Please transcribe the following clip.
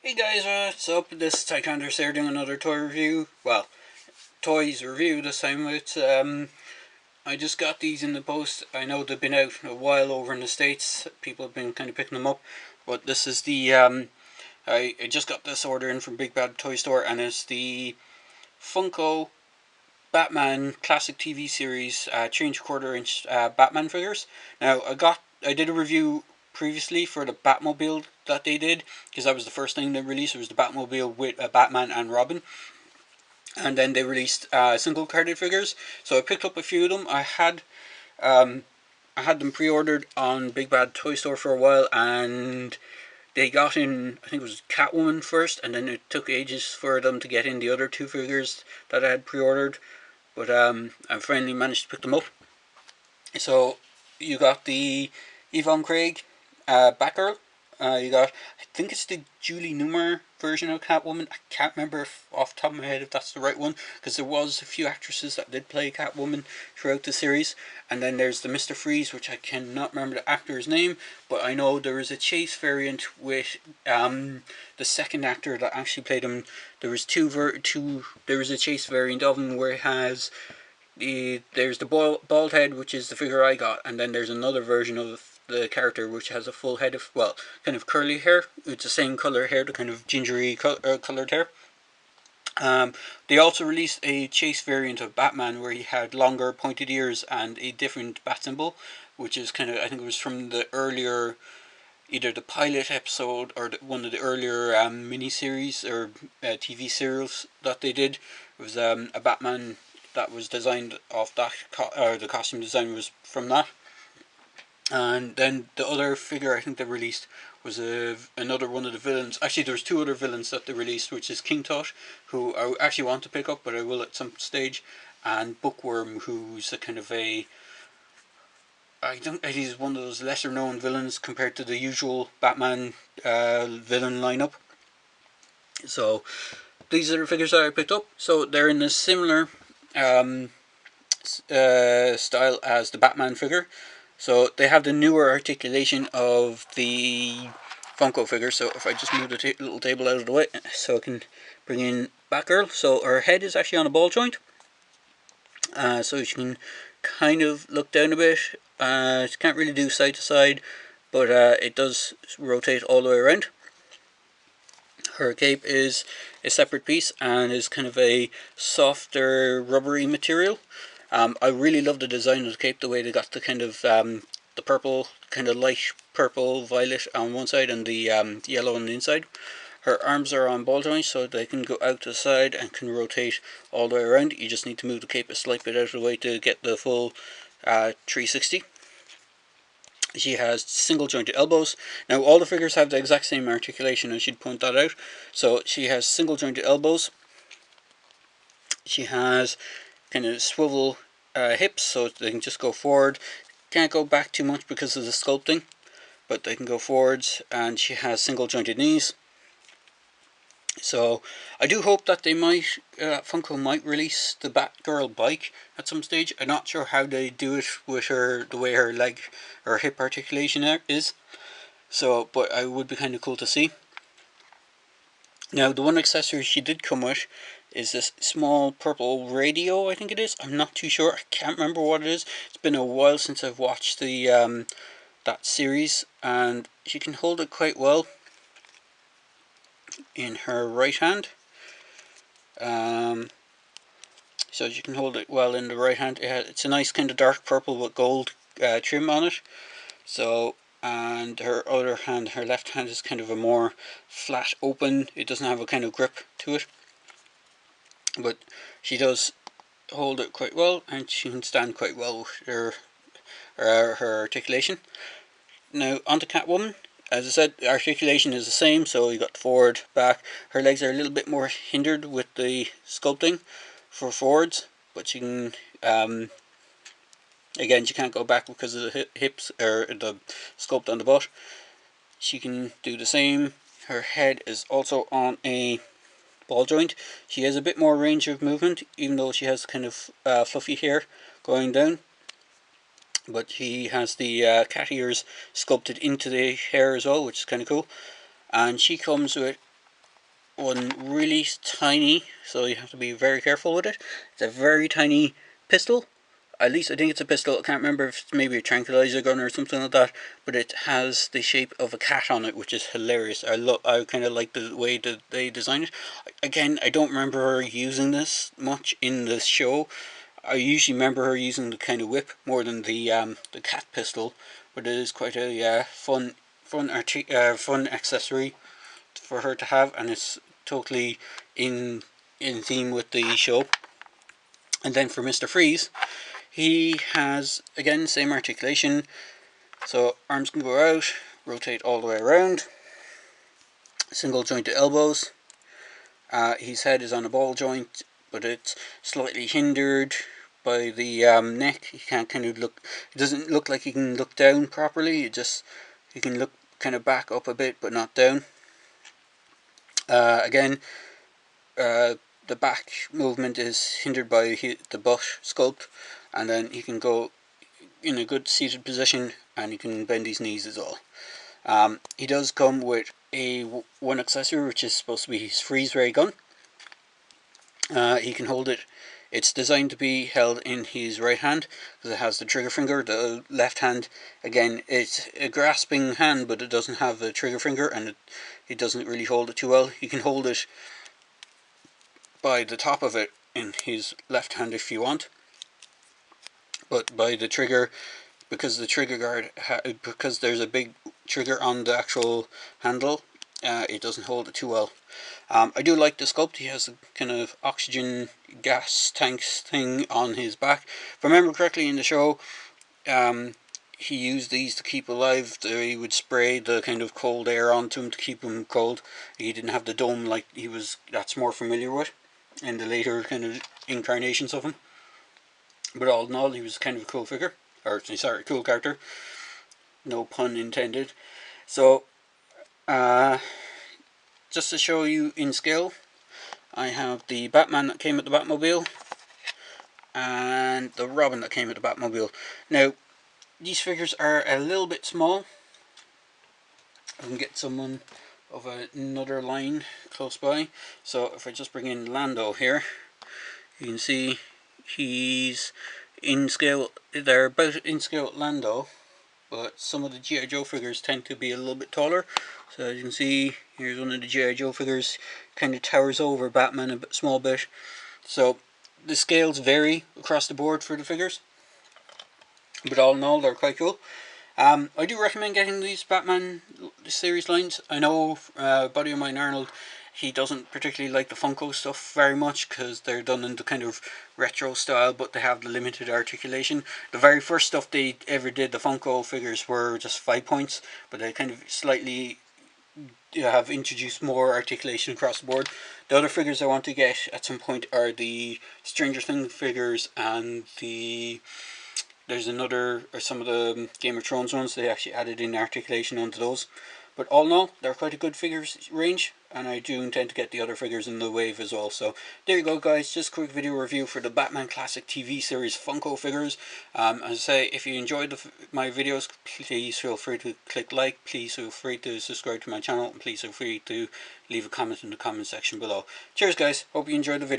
Hey guys, what's up? This is Tycanders here doing another toy review. Well, toys review this time. I just got these in the post. I know they've been out a while over in the States. People have been kind of picking them up. But this is I just got this order in from Big Bad Toy Store, and it's the Funko Batman Classic TV series 3 1/4 inch Batman figures. Now I did a review previously for the Batmobile that they did, because that was the first thing they released. It was the Batmobile with Batman and Robin, and then they released single carded figures. So I picked up a few of them. Um, I had them pre-ordered on Big Bad Toy Store for a while, and they got in, I think it was Catwoman first, and then it took ages for them to get in the other two figures that I had pre-ordered. But I finally managed to pick them up. So you got the Yvonne Craig Batgirl. You got, I think it's the Julie Newmar version of Catwoman. I can't remember off the top of my head if that's the right one, because there was a few actresses that did play Catwoman throughout the series. And then there's the Mr. Freeze, which I cannot remember the actor's name, but I know there was a chase variant with the second actor that actually played him. There was there was a chase variant of him where it has there's the bald head, which is the figure I got, and then there's another version of the character which has a full head of, well, kind of curly hair. It's the same color hair, the kind of gingery colored hair. Um, they also released a chase variant of Batman where he had longer pointed ears and a different bat symbol, which is kind of, I think it was from the earlier, either the pilot episode or one of the earlier miniseries or TV serials that they did. It was a Batman that was designed off that, or the costume design was from that. And then the other figure I think they released was another one of the villains. Actually, there's two other villains that they released, which is King Tut, who I actually want to pick up, but I will at some stage, and Bookworm, who's a kind of a, I don't. He's one of those lesser known villains compared to the usual Batman villain lineup. So these are the figures that I picked up. So they're in a similar um, style as the Batman figure. So they have the newer articulation of the Funko figure. So if I just move the little table out of the way so I can bring in Batgirl. So her head is actually on a ball joint. So she can kind of look down a bit. She can't really do side to side, but it does rotate all the way around. Her cape is a separate piece and is kind of a softer rubbery material. I really love the design of the cape, the way they got the kind of the purple, kind of light purple violet on one side and the yellow on the inside. Her arms are on ball joints, so they can go out to the side and can rotate all the way around. You just need to move the cape a slight bit out of the way to get the full 360. She has single jointed elbows. Now all the figures have the exact same articulation, I should point that out. So she has single jointed elbows. She has kind of swivel hips, so they can just go forward. Can't go back too much because of the sculpting, but they can go forwards. And she has single jointed knees. So I do hope that they might, Funko might release the Batgirl bike at some stage. I'm not sure how they do it with her, the way her leg or hip articulation is. So, but I would be kind of cool to see. Now, the one accessory she did come with is this small purple radio, I think it is. I'm not too sure. I can't remember what it is. It's been a while since I've watched the that series, and she can hold it quite well in her right hand. So she can hold it well in the right hand. It's a nice kind of dark purple with gold trim on it. So, and her other hand, her left hand, is kind of a more flat open. It doesn't have a kind of grip to it, but she does hold it quite well, and she can stand quite well with her articulation. Now onto Catwoman. As I said, the articulation is the same, so you got forward, back. Her legs are a little bit more hindered with the sculpting for forwards, but she can, again, she can't go back because of the hips, or the sculpt on the butt. She can do the same. Her head is also on a ball joint. She has a bit more range of movement, even though she has kind of fluffy hair going down. But she has the cat ears sculpted into the hair as well, which is kind of cool. And she comes with one really tiny, so you have to be very careful with it. It's a very tiny pistol. At least I think it's a pistol. I can't remember if it's maybe a tranquilizer gun or something like that, but it has the shape of a cat on it, which is hilarious. I kind of like the way that they design it. Again, I don't remember her using this much in this show. I usually remember her using the kind of whip more than the cat pistol, but it is quite a fun accessory for her to have, and it's totally in theme with the show. And then for Mr. Freeze, he has, again, same articulation, so arms can go out, rotate all the way around, single jointed elbows. His head is on a ball joint, but it's slightly hindered by the neck. He can't kind of look, it doesn't look like he can look down properly, he can look kind of back up a bit, but not down. Again, the back movement is hindered by the butt sculpt, and then he can go in a good seated position, and he can bend his knees as well. He does come with one accessory, which is supposed to be his freeze ray gun. He can hold it. It's designed to be held in his right hand because it has the trigger finger. The left hand, again, it's a grasping hand, but it doesn't have the trigger finger, and it doesn't really hold it too well. You can hold it by the top of it in his left hand if you want, but by the trigger, because the trigger guard because there's a big trigger on the actual handle, it doesn't hold it too well. I do like the sculpt. He has a kind of oxygen gas tanks thing on his back. If I remember correctly in the show, he used these to keep alive. He would spray the kind of cold air onto him to keep him cold. He didn't have the dome like that's more familiar with in the later kind of incarnations of him. But all in all, he was kind of a cool figure, or sorry, cool character. No pun intended. So, just to show you in scale, I have the Batman that came with the Batmobile and the Robin that came with the Batmobile. Now, these figures are a little bit small. I can get someone of another line close by. So if I just bring in Lando here, you can see he's in scale. They're about in scale with Lando, but some of the G.I. Joe figures tend to be a little bit taller. So as you can see, here's one of the G.I. Joe figures, kind of towers over Batman a small bit. So the scales vary across the board for the figures, but all in all, they're quite cool. I do recommend getting these Batman series lines. I know a buddy of mine, Arnold, he doesn't particularly like the Funko stuff very much because they're done in the kind of retro style, but they have the limited articulation. The very first stuff they ever did, the Funko figures, were just 5 points, but they kind of slightly have introduced more articulation across the board. The other figures I want to get at some point are the Stranger Things figures, and there's another, or some of the Game of Thrones ones. They actually added in articulation onto those. But all in all, they're quite a good figures range, and I do intend to get the other figures in the wave as well. So there you go, guys. Just a quick video review for the Batman Classic TV series Funko figures. As I say, if you enjoyed my videos, please feel free to click like. Please feel free to subscribe to my channel, and please feel free to leave a comment in the comment section below. Cheers, guys. Hope you enjoyed the video.